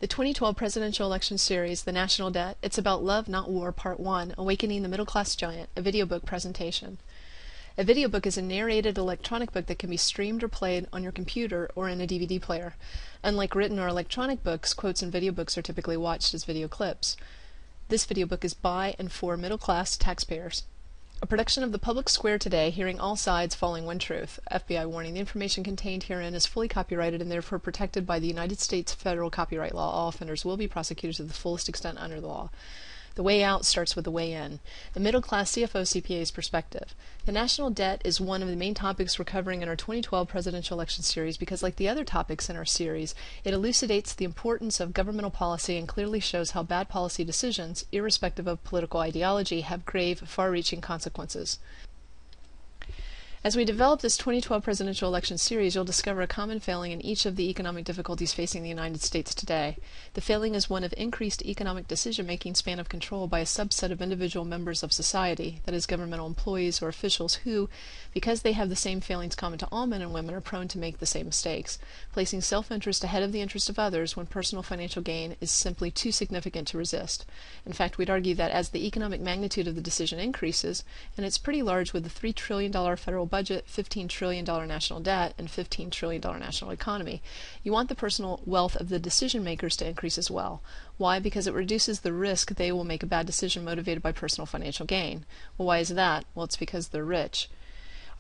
The 2012 presidential election series, The National Debt, It's About Love, Not War, Part 1, Awakening the Middle Class Giant, a video book presentation. A video book is a narrated electronic book that can be streamed or played on your computer or in a DVD player. Unlike written or electronic books, quotes in video books are typically watched as video clips. This video book is by and for middle-class taxpayers. A production of the Public Square Today, hearing all sides, following one truth. FBI warning: the information contained herein is fully copyrighted and therefore protected by the United States federal copyright law. All offenders will be prosecuted to the fullest extent under the law. The way out starts with the way in. The middle-class CFO CPA's perspective. The national debt is one of the main topics we're covering in our 2012 presidential election series because, like the other topics in our series, it elucidates the importance of governmental policy and clearly shows how bad policy decisions, irrespective of political ideology, have grave, far-reaching consequences. As we develop this 2012 presidential election series, you'll discover a common failing in each of the economic difficulties facing the United States today. The failing is one of increased economic decision-making span of control by a subset of individual members of society, that is, governmental employees or officials who, because they have the same failings common to all men and women, are prone to make the same mistakes, placing self-interest ahead of the interest of others when personal financial gain is simply too significant to resist. In fact, we'd argue that as the economic magnitude of the decision increases, and it's pretty large with the $3 trillion federal budget, $15 trillion national debt, and $15 trillion national economy, you want the personal wealth of the decision makers to increase as well. Why? Because it reduces the risk they will make a bad decision motivated by personal financial gain. Well, why is that? Well, it's because they're rich.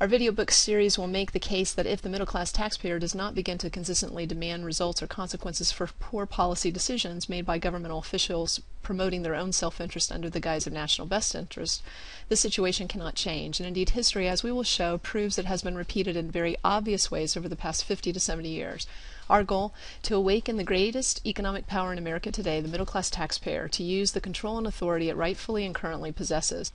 Our video book series will make the case that if the middle-class taxpayer does not begin to consistently demand results or consequences for poor policy decisions made by governmental officials promoting their own self-interest under the guise of national best interest, the situation cannot change. And indeed, history, as we will show, proves it has been repeated in very obvious ways over the past 50 to 70 years. Our goal: to awaken the greatest economic power in America today, the middle-class taxpayer, to use the control and authority it rightfully and currently possesses.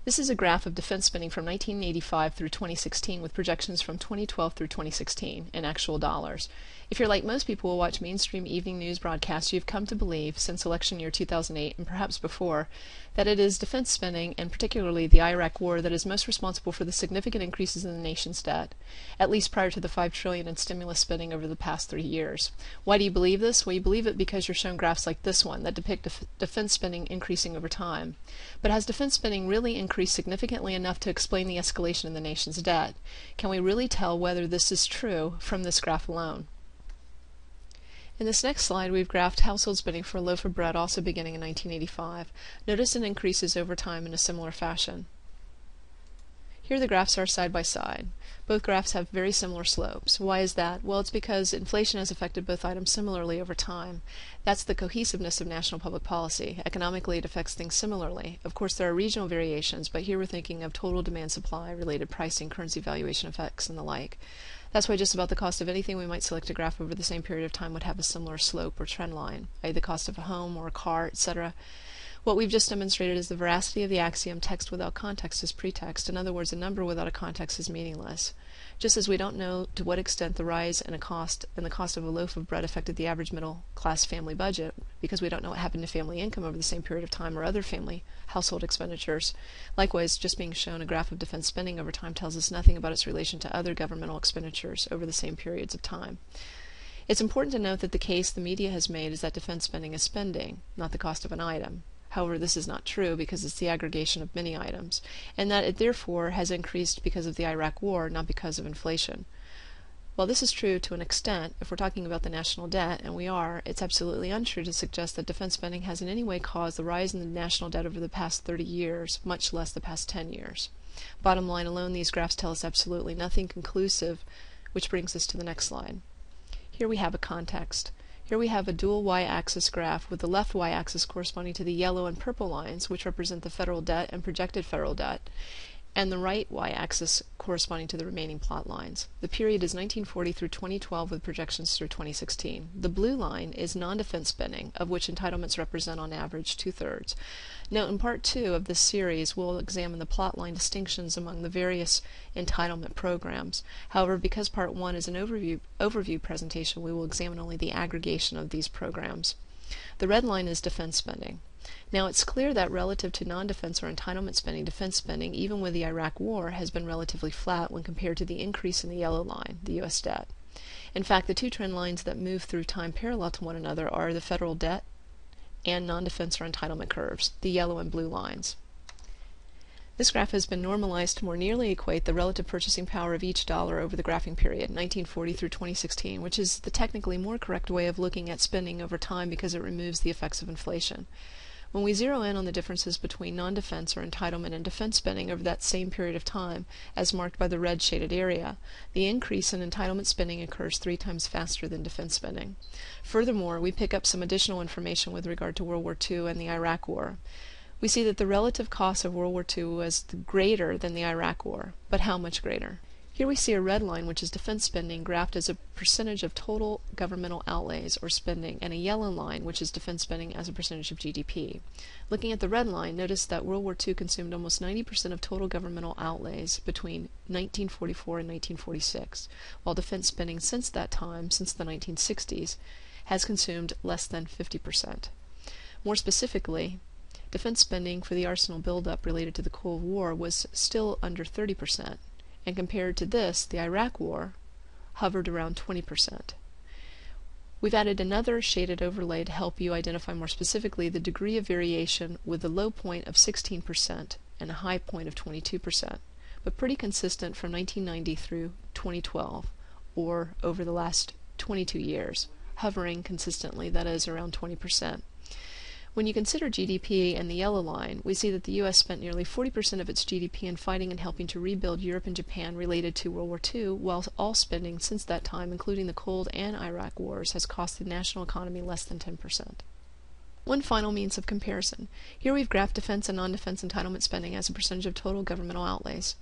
This is a graph of defense spending from 1985 through 2016 with projections from 2012 through 2016 in actual dollars. If you're like most people who watch mainstream evening news broadcasts, you've come to believe, since election year 2008 and perhaps before, that it is defense spending, and particularly the Iraq War, that is most responsible for the significant increases in the nation's debt, at least prior to the $5 trillion in stimulus spending over the past 3 years. Why do you believe this? Well, you believe it because you're shown graphs like this one that depict defense spending increasing over time. But has defense spending really increased significantly enough to explain the escalation in the nation's debt? Can we really tell whether this is true from this graph alone? In this next slide, we've graphed household spending for a loaf of bread, also beginning in 1985. Notice it increases over time in a similar fashion. Here the graphs are side by side. Both graphs have very similar slopes. Why is that? Well, it's because inflation has affected both items similarly over time. That's the cohesiveness of national public policy. Economically, it affects things similarly. Of course, there are regional variations, but here we're thinking of total demand-supply, related pricing, currency valuation effects, and the like. That's why just about the cost of anything we might select a graph over the same period of time would have a similar slope or trend line, i.e. the cost of a home or a car, etc. What we've just demonstrated is the veracity of the axiom text without context is pretext. In other words, a number without a context is meaningless. Just as we don't know to what extent the rise in the cost of a loaf of bread affected the average middle-class family budget, because we don't know what happened to family income over the same period of time or other family household expenditures. Likewise, just being shown a graph of defense spending over time tells us nothing about its relation to other governmental expenditures over the same periods of time. It's important to note that the case the media has made is that defense spending is spending, not the cost of an item. However, this is not true because it's the aggregation of many items, and that it therefore has increased because of the Iraq War, not because of inflation. While this is true to an extent, if we're talking about the national debt, and we are, it's absolutely untrue to suggest that defense spending has in any way caused the rise in the national debt over the past 30 years, much less the past 10 years. Bottom line alone, these graphs tell us absolutely nothing conclusive, which brings us to the next slide. Here we have a context. Here we have a dual y-axis graph with the left y-axis corresponding to the yellow and purple lines, which represent the federal debt and projected federal debt, and the right y-axis corresponding to the remaining plot lines. The period is 1940 through 2012 with projections through 2016. The blue line is non-defense spending, of which entitlements represent on average 2/3. Now, in part 2 of this series, we'll examine the plot line distinctions among the various entitlement programs. However, because part 1 is an overview presentation, we will examine only the aggregation of these programs. The red line is defense spending. Now, it's clear that relative to non-defense or entitlement spending, defense spending, even with the Iraq War, has been relatively flat when compared to the increase in the yellow line, the U.S. debt. In fact, the two trend lines that move through time parallel to one another are the federal debt and non-defense or entitlement curves, the yellow and blue lines. This graph has been normalized to more nearly equate the relative purchasing power of each dollar over the graphing period, 1940 through 2016, which is the technically more correct way of looking at spending over time because it removes the effects of inflation. When we zero in on the differences between non-defense or entitlement and defense spending over that same period of time, as marked by the red shaded area, the increase in entitlement spending occurs 3 times faster than defense spending. Furthermore, we pick up some additional information with regard to World War II and the Iraq War. We see that the relative cost of World War II was greater than the Iraq War, but how much greater? Here we see a red line, which is defense spending, graphed as a percentage of total governmental outlays or spending, and a yellow line, which is defense spending as a percentage of GDP. Looking at the red line, notice that World War II consumed almost 90% of total governmental outlays between 1944 and 1946, while defense spending since that time, since the 1960s, has consumed less than 50%. More specifically, defense spending for the arsenal buildup related to the Cold War was still under 30%. And compared to this, the Iraq War hovered around 20%. We've added another shaded overlay to help you identify more specifically the degree of variation with a low point of 16% and a high point of 22%, but pretty consistent from 1990 through 2012, or over the last 22 years, hovering consistently, that is, around 20%. When you consider GDP and the yellow line, we see that the U.S. spent nearly 40% of its GDP in fighting and helping to rebuild Europe and Japan related to World War II, while all spending since that time, including the Cold and Iraq wars, has cost the national economy less than 10%. One final means of comparison. Here we've graphed defense and non-defense entitlement spending as a percentage of total governmental outlays.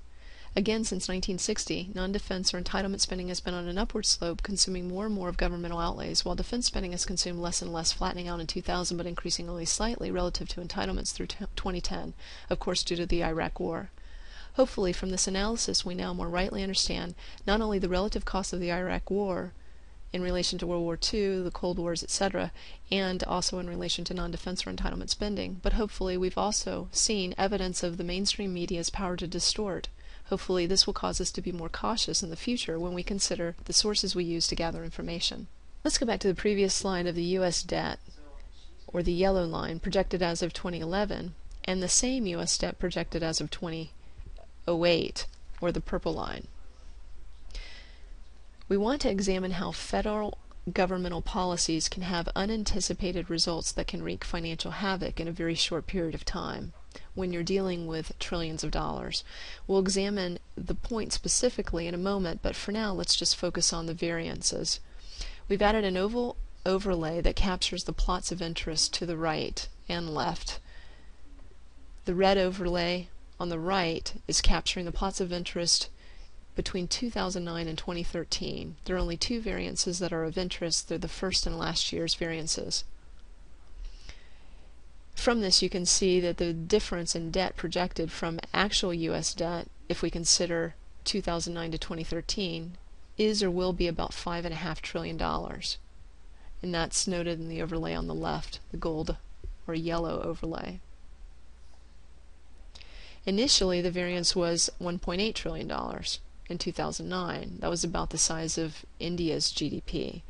Again, since 1960, non-defense or entitlement spending has been on an upward slope, consuming more and more of governmental outlays, while defense spending has consumed less and less, flattening out in 2000 but increasing only slightly relative to entitlements through 2010, of course due to the Iraq War. Hopefully, from this analysis, we now more rightly understand not only the relative cost of the Iraq War in relation to World War II, the Cold Wars, etc., and also in relation to non-defense or entitlement spending, but hopefully we've also seen evidence of the mainstream media's power to distort. Hopefully this will cause us to be more cautious in the future when we consider the sources we use to gather information. Let's go back to the previous slide of the U.S. debt, or the yellow line, projected as of 2011, and the same U.S. debt projected as of 2008, or the purple line. We want to examine how federal governmental policies can have unanticipated results that can wreak financial havoc in a very short period of time when you're dealing with trillions of dollars. We'll examine the point specifically in a moment, but for now let's just focus on the variances. We've added an oval overlay that captures the plots of interest to the right and left. The red overlay on the right is capturing the plots of interest between 2009 and 2013. There are only 2 variances that are of interest. They're the first and last year's variances. From this you can see that the difference in debt projected from actual U.S. debt, if we consider 2009 to 2013, is or will be about $5.5 trillion. And that's noted in the overlay on the left, the gold or yellow overlay. Initially the variance was $1.8 trillion in 2009. That was about the size of India's GDP.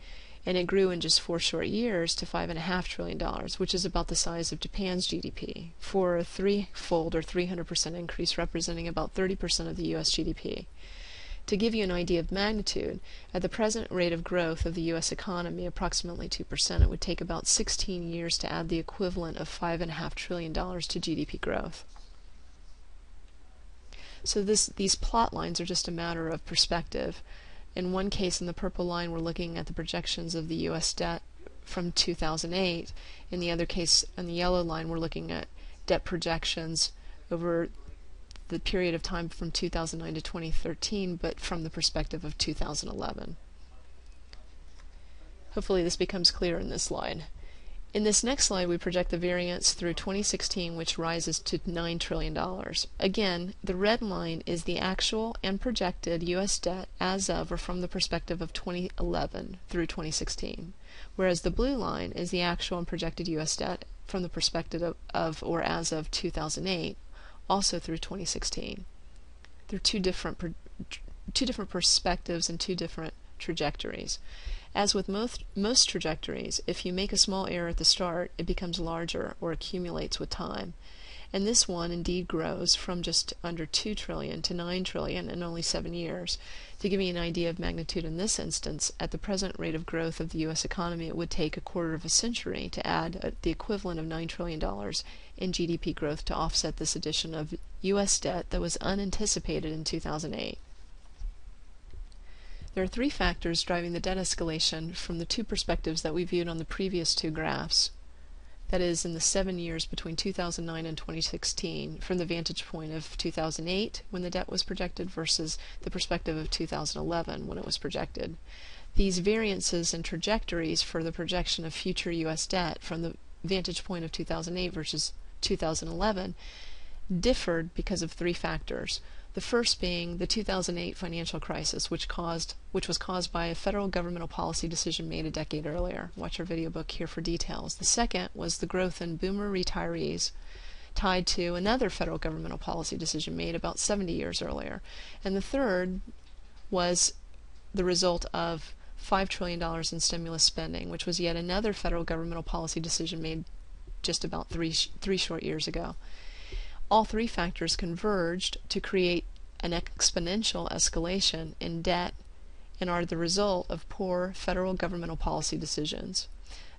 And it grew in just 4 short years to $5.5 trillion, which is about the size of Japan's GDP, for a 3-fold or 300% increase, representing about 30% of the U.S. GDP. To give you an idea of magnitude, at the present rate of growth of the U.S. economy, approximately 2%, it would take about 16 years to add the equivalent of $5.5 trillion to GDP growth. So these plot lines are just a matter of perspective. In one case, in the purple line, we're looking at the projections of the U.S. debt from 2008. In the other case, on the yellow line, we're looking at debt projections over the period of time from 2009 to 2013, but from the perspective of 2011. Hopefully this becomes clear in this slide. In this next slide, we project the variance through 2016, which rises to $9 trillion. Again, the red line is the actual and projected U.S. debt as of or from the perspective of 2011 through 2016, whereas the blue line is the actual and projected U.S. debt from the perspective of or as of 2008, also through 2016. They're two different perspectives and 2 different trajectories. As with most trajectories, if you make a small error at the start, it becomes larger or accumulates with time. And this one indeed grows from just under 2 trillion to 9 trillion in only 7 years. To give you an idea of magnitude in this instance, at the present rate of growth of the U.S. economy, it would take a quarter of a century to add the equivalent of $9 trillion in GDP growth to offset this addition of U.S. debt that was unanticipated in 2008. There are 3 factors driving the debt escalation from the 2 perspectives that we viewed on the previous 2 graphs. That is, in the 7 years between 2009 and 2016, from the vantage point of 2008, when the debt was projected, versus the perspective of 2011, when it was projected. These variances in trajectories for the projection of future U.S. debt from the vantage point of 2008 versus 2011 differed because of 3 factors. The first being the 2008 financial crisis, which was caused by a federal governmental policy decision made a decade earlier. Watch our video book here for details. The second was the growth in boomer retirees, tied to another federal governmental policy decision made about 70 years earlier. And the third was the result of $5 trillion in stimulus spending, which was yet another federal governmental policy decision made just about three short years ago. All 3 factors converged to create an exponential escalation in debt and are the result of poor federal governmental policy decisions.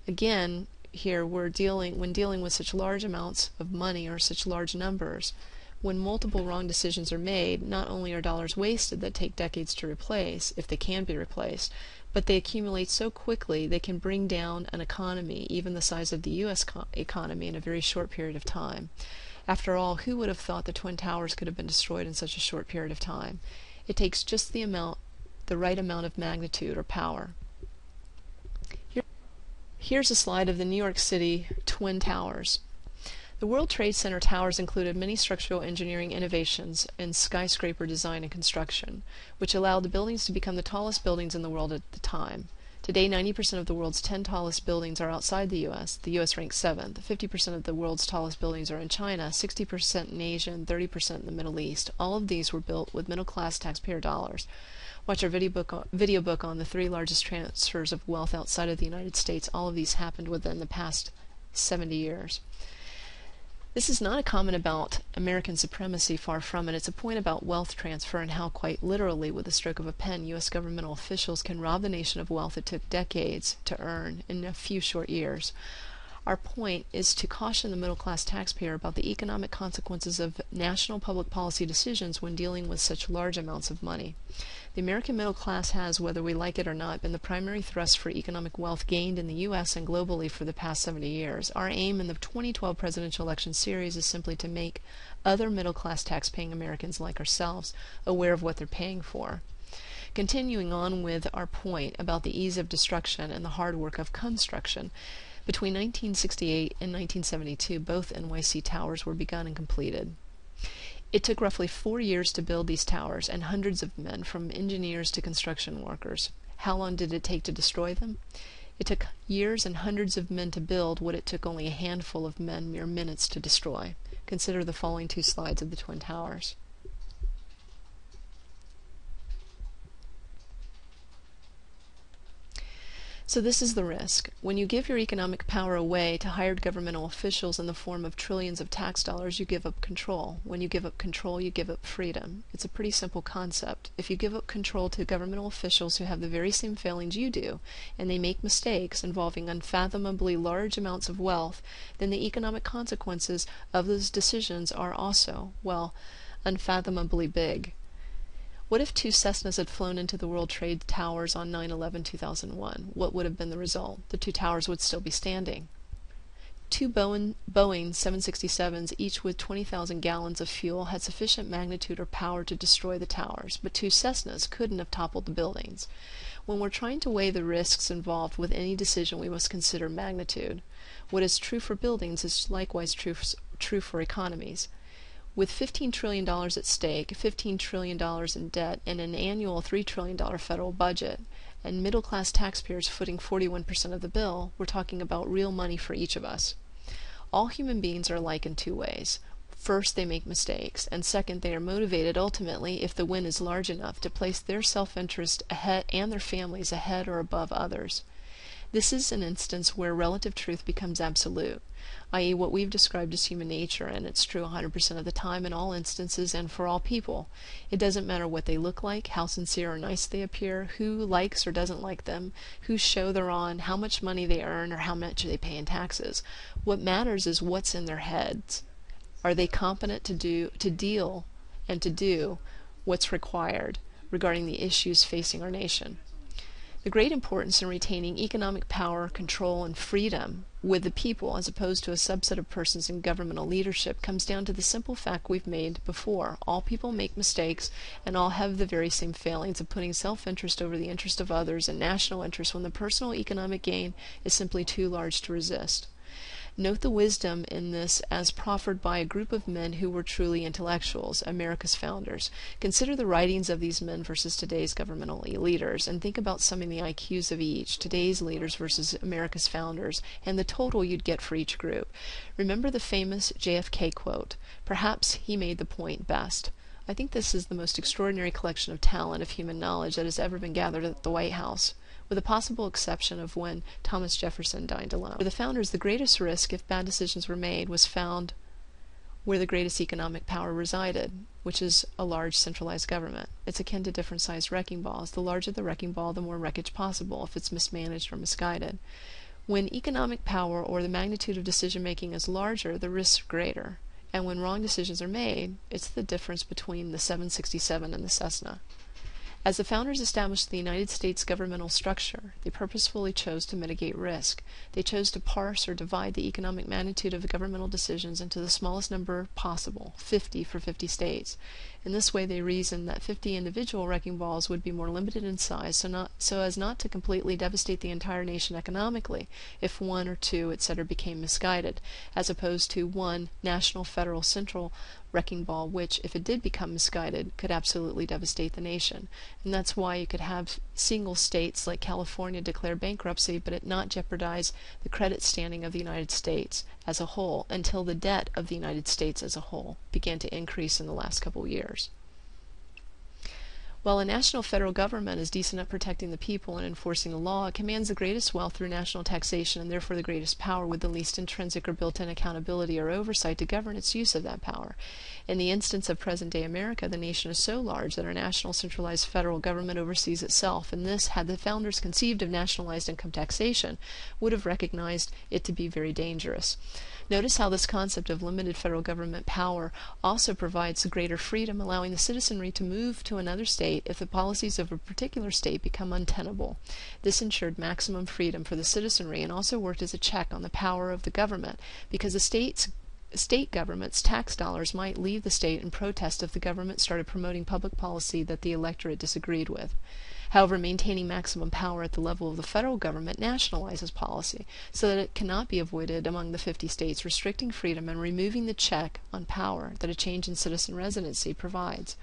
Again, here when dealing with such large amounts of money or such large numbers, when multiple wrong decisions are made, not only are dollars wasted that take decades to replace, if they can be replaced, but they accumulate so quickly they can bring down an economy, even the size of the U.S. economy, in a very short period of time. After all, who would have thought the Twin Towers could have been destroyed in such a short period of time? It takes just the right amount of magnitude or power. Here's a slide of the New York City Twin Towers. The World Trade Center towers included many structural engineering innovations in skyscraper design and construction, which allowed the buildings to become the tallest buildings in the world at the time. Today, 90% of the world's 10 tallest buildings are outside the U.S. The U.S. ranks 7th. 50% of the world's tallest buildings are in China, 60% in Asia, and 30% in the Middle East. All of these were built with middle-class taxpayer dollars. Watch our video book on the 3 largest transfers of wealth outside of the United States. All of these happened within the past 70 years. This is not a comment about American supremacy, far from it. It's a point about wealth transfer and how, quite literally, with the stroke of a pen, U.S. governmental officials can rob the nation of wealth it took decades to earn in a few short years. Our point is to caution the middle-class taxpayer about the economic consequences of national public policy decisions when dealing with such large amounts of money. The American middle class has, whether we like it or not, been the primary thrust for economic wealth gained in the U.S. and globally for the past 70 years. Our aim in the 2012 presidential election series is simply to make other middle-class tax-paying Americans like ourselves aware of what they're paying for. Continuing on with our point about the ease of destruction and the hard work of construction, between 1968 and 1972, both NYC towers were begun and completed. It took roughly 4 years to build these towers, and hundreds of men, from engineers to construction workers. How long did it take to destroy them? It took years and hundreds of men to build what it took only a handful of men mere minutes to destroy. Consider the following 2 slides of the Twin Towers. So this is the risk. When you give your economic power away to hired governmental officials in the form of trillions of tax dollars, you give up control. When you give up control, you give up freedom. It's a pretty simple concept. If you give up control to governmental officials who have the very same failings you do, and they make mistakes involving unfathomably large amounts of wealth, then the economic consequences of those decisions are also, well, unfathomably big. What if 2 Cessnas had flown into the World Trade Towers on 9/11/2001? What would have been the result? The 2 towers would still be standing. 2 Boeing 767s, each with 20,000 gallons of fuel, had sufficient magnitude or power to destroy the towers, but 2 Cessnas couldn't have toppled the buildings. When we're trying to weigh the risks involved with any decision, we must consider magnitude. What is true for buildings is likewise true for economies. With $15 trillion at stake, $15 trillion in debt, and an annual $3 trillion federal budget, and middle-class taxpayers footing 41% of the bill, we're talking about real money for each of us. All human beings are alike in 2 ways. First, they make mistakes, and second, they are motivated ultimately, if the win is large enough, to place their self-interest ahead and their families ahead or above others. This is an instance where relative truth becomes absolute, i.e. what we've described as human nature, and it's true 100% of the time in all instances and for all people. It doesn't matter what they look like, how sincere or nice they appear, who likes or doesn't like them, whose show they're on, how much money they earn, or how much they pay in taxes. What matters is what's in their heads. Are they competent to deal and to do what's required regarding the issues facing our nation? The great importance in retaining economic power, control, and freedom with the people as opposed to a subset of persons in governmental leadership comes down to the simple fact we've made before. All people make mistakes, and all have the very same failings of putting self-interest over the interest of others and national interest when the personal economic gain is simply too large to resist. Note the wisdom in this as proffered by a group of men who were truly intellectuals, America's founders. Consider the writings of these men versus today's governmental leaders, and think about summing the IQs of each, today's leaders versus America's founders, and the total you'd get for each group. Remember the famous JFK quote, "Perhaps he made the point best." I think this is the most extraordinary collection of talent of human knowledge that has ever been gathered at the White House, with the possible exception of when Thomas Jefferson dined alone. For the founders, the greatest risk, if bad decisions were made, was found where the greatest economic power resided, which is a large centralized government. It's akin to different sized wrecking balls. The larger the wrecking ball, the more wreckage possible if it's mismanaged or misguided. When economic power or the magnitude of decision making is larger, the risks are greater. And when wrong decisions are made, it's the difference between the 767 and the Cessna. As the founders established the United States governmental structure, they purposefully chose to mitigate risk. They chose to parse or divide the economic magnitude of the governmental decisions into the smallest number possible, 50 for 50 states. In this way, they reasoned that 50 individual wrecking balls would be more limited in size, so as not to completely devastate the entire nation economically if one or two, etc., became misguided, as opposed to one national, federal, central wrecking ball, which, if it did become misguided, could absolutely devastate the nation. And that's why you could have single states like California declare bankruptcy, but it not jeopardize the credit standing of the United States as a whole until the debt of the United States as a whole began to increase in the last couple of years. While a national federal government is decent at protecting the people and enforcing the law, it commands the greatest wealth through national taxation and therefore the greatest power with the least intrinsic or built-in accountability or oversight to govern its use of that power. In the instance of present-day America, the nation is so large that our national centralized federal government oversees itself, and this, had the founders conceived of nationalized income taxation, would have recognized it to be very dangerous. Notice how this concept of limited federal government power also provides greater freedom, allowing the citizenry to move to another state if the policies of a particular state become untenable. This ensured maximum freedom for the citizenry and also worked as a check on the power of the government, because the state government's tax dollars might leave the state in protest if the government started promoting public policy that the electorate disagreed with. However, maintaining maximum power at the level of the federal government nationalizes policy so that it cannot be avoided among the 50 states, restricting freedom and removing the check on power that a change in citizen residency provides.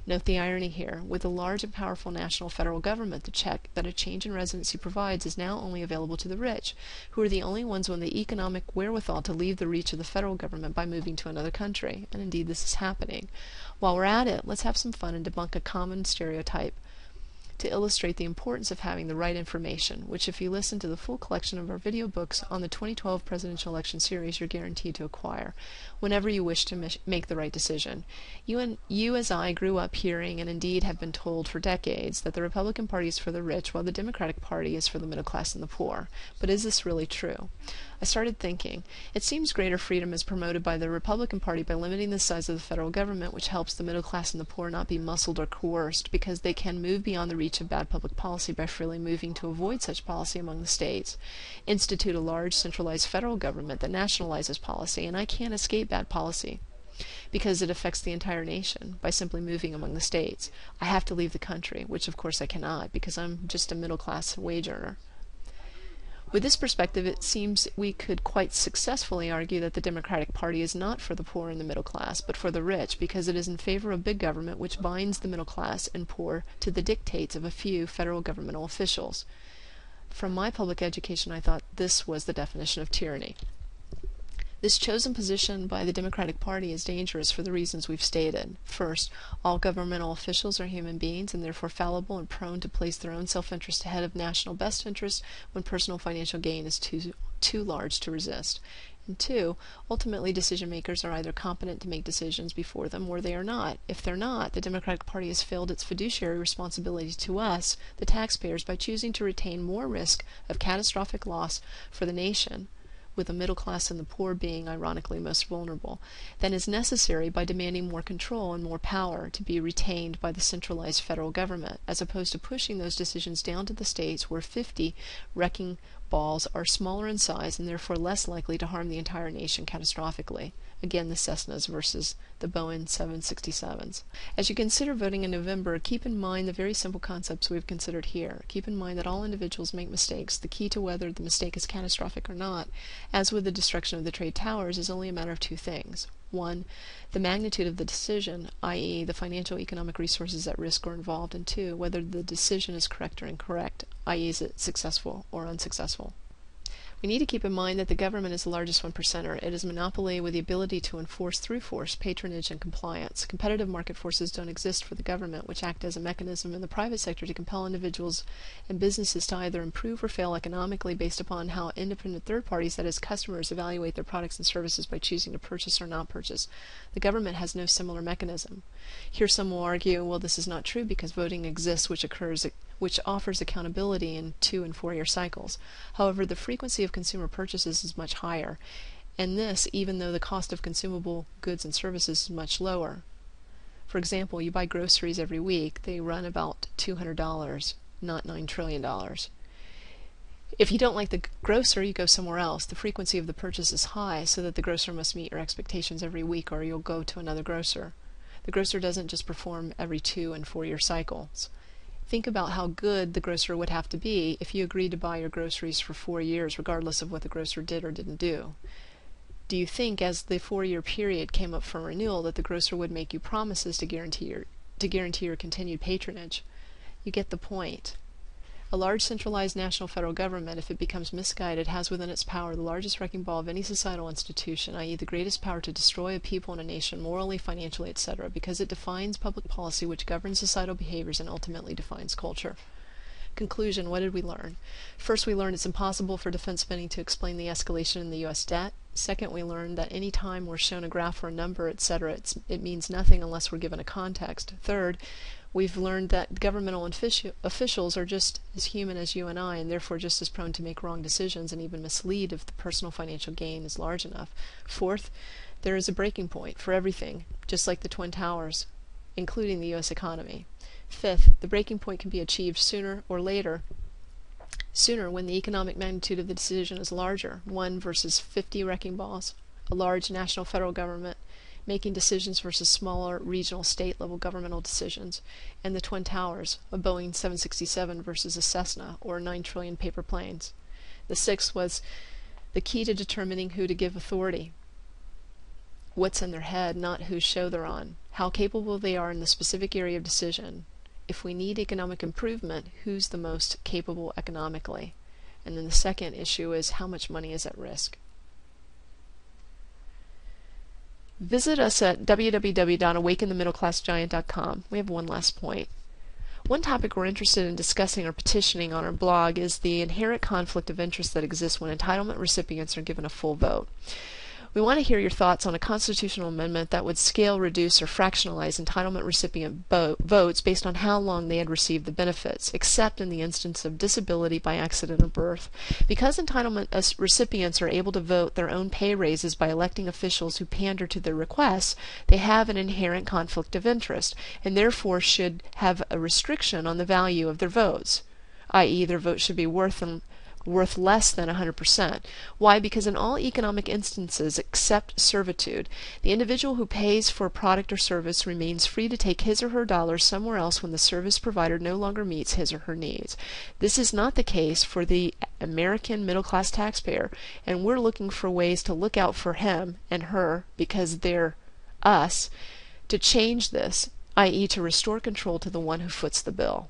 Note the irony here. With a large and powerful national federal government, the check that a change in residency provides is now only available to the rich, who are the only ones with the economic wherewithal to leave the reach of the federal government by moving to another country. And indeed, this is happening. While we're at it, let's have some fun and debunk a common stereotype to illustrate the importance of having the right information, which, if you listen to the full collection of our video books on the 2012 presidential election series, you're guaranteed to acquire whenever you wish to make the right decision. You as I grew up hearing, and indeed have been told for decades, that the Republican Party is for the rich while the Democratic Party is for the middle class and the poor. But is this really true? I started thinking, it seems greater freedom is promoted by the Republican Party by limiting the size of the federal government, which helps the middle class and the poor not be muscled or coerced, because they can move beyond the reach of bad public policy by freely moving to avoid such policy among the states, institute a large centralized federal government that nationalizes policy, and I can't escape bad policy because it affects the entire nation by simply moving among the states. I have to leave the country, which of course I cannot because I'm just a middle class wage earner. With this perspective, it seems we could quite successfully argue that the Democratic Party is not for the poor and the middle class, but for the rich, because it is in favor of big government which binds the middle class and poor to the dictates of a few federal governmental officials. From my public education, I thought this was the definition of tyranny. This chosen position by the Democratic Party is dangerous for the reasons we've stated. First, all governmental officials are human beings and therefore fallible and prone to place their own self-interest ahead of national best interest when personal financial gain is too large to resist. And two, ultimately decision makers are either competent to make decisions before them or they are not. If they're not, the Democratic Party has failed its fiduciary responsibility to us, the taxpayers, by choosing to retain more risk of catastrophic loss for the nation, with the middle class and the poor being ironically most vulnerable, than is necessary by demanding more control and more power to be retained by the centralized federal government, as opposed to pushing those decisions down to the states where 50 wrecking balls are smaller in size and therefore less likely to harm the entire nation catastrophically. Again, the Cessnas versus the Boeing 767s. As you consider voting in November, keep in mind the very simple concepts we've considered here. Keep in mind that all individuals make mistakes. The key to whether the mistake is catastrophic or not, as with the destruction of the trade towers, is only a matter of two things. One, the magnitude of the decision, i.e. the financial economic resources at risk or involved, and two, whether the decision is correct or incorrect, i.e. is it successful or unsuccessful. We need to keep in mind that the government is the largest one percenter. It is a monopoly with the ability to enforce through force, patronage, and compliance. Competitive market forces don't exist for the government, which act as a mechanism in the private sector to compel individuals and businesses to either improve or fail economically based upon how independent third parties, that is customers, evaluate their products and services by choosing to purchase or not purchase. The government has no similar mechanism. Here some will argue, well, this is not true because voting exists, which offers accountability in 2- and 4-year cycles. However, the frequency of consumer purchases is much higher, and this even though the cost of consumable goods and services is much lower. For example, you buy groceries every week. They run about $200, not $9 trillion. If you don't like the grocer, you go somewhere else. The frequency of the purchase is high, so that the grocer must meet your expectations every week or you'll go to another grocer. The grocer doesn't just perform every 2- and 4-year cycles. Think about how good the grocer would have to be if you agreed to buy your groceries for 4 years, regardless of what the grocer did or didn't do. Do you think, as the 4-year period came up for renewal, that the grocer would make you promises to guarantee your continued patronage? You get the point. A large centralized national federal government, if it becomes misguided, has within its power the largest wrecking ball of any societal institution, i.e. the greatest power to destroy a people and a nation morally, financially, etc., because it defines public policy which governs societal behaviors and ultimately defines culture. Conclusion, what did we learn? First, we learned it's impossible for defense spending to explain the escalation in the U.S. debt. Second, we learned that any time we're shown a graph or a number, etc., it means nothing unless we're given a context. Third, we've learned that governmental officials are just as human as you and I, and therefore just as prone to make wrong decisions and even mislead if the personal financial gain is large enough. Fourth, there is a breaking point for everything, just like the Twin Towers, including the U.S. economy. Fifth, the breaking point can be achieved sooner or later. Sooner when the economic magnitude of the decision is larger, 1 versus 50 wrecking balls, a large national federal government making decisions versus smaller regional state-level governmental decisions, and the Twin Towers, a Boeing 767 versus a Cessna, or 9 trillion paper planes. The sixth was the key to determining who to give authority. What's in their head, not whose show they're on. How capable they are in the specific area of decision. If we need economic improvement, who's the most capable economically? And then the second issue is how much money is at risk. Visit us at www.awakenthemiddleclassgiant.com. We have one last point. One topic we're interested in discussing or petitioning on our blog is the inherent conflict of interest that exists when entitlement recipients are given a full vote. We want to hear your thoughts on a constitutional amendment that would scale, reduce, or fractionalize entitlement recipient votes based on how long they had received the benefits, except in the instance of disability by accident or birth. Because entitlement recipients are able to vote their own pay raises by electing officials who pander to their requests, they have an inherent conflict of interest, and therefore should have a restriction on the value of their votes, i.e. their vote should be worth less than 100%. Why? Because in all economic instances except servitude, the individual who pays for a product or service remains free to take his or her dollars somewhere else when the service provider no longer meets his or her needs. This is not the case for the American middle-class taxpayer, and we're looking for ways to look out for him and her, because they're us, to change this, i.e. to restore control to the one who foots the bill.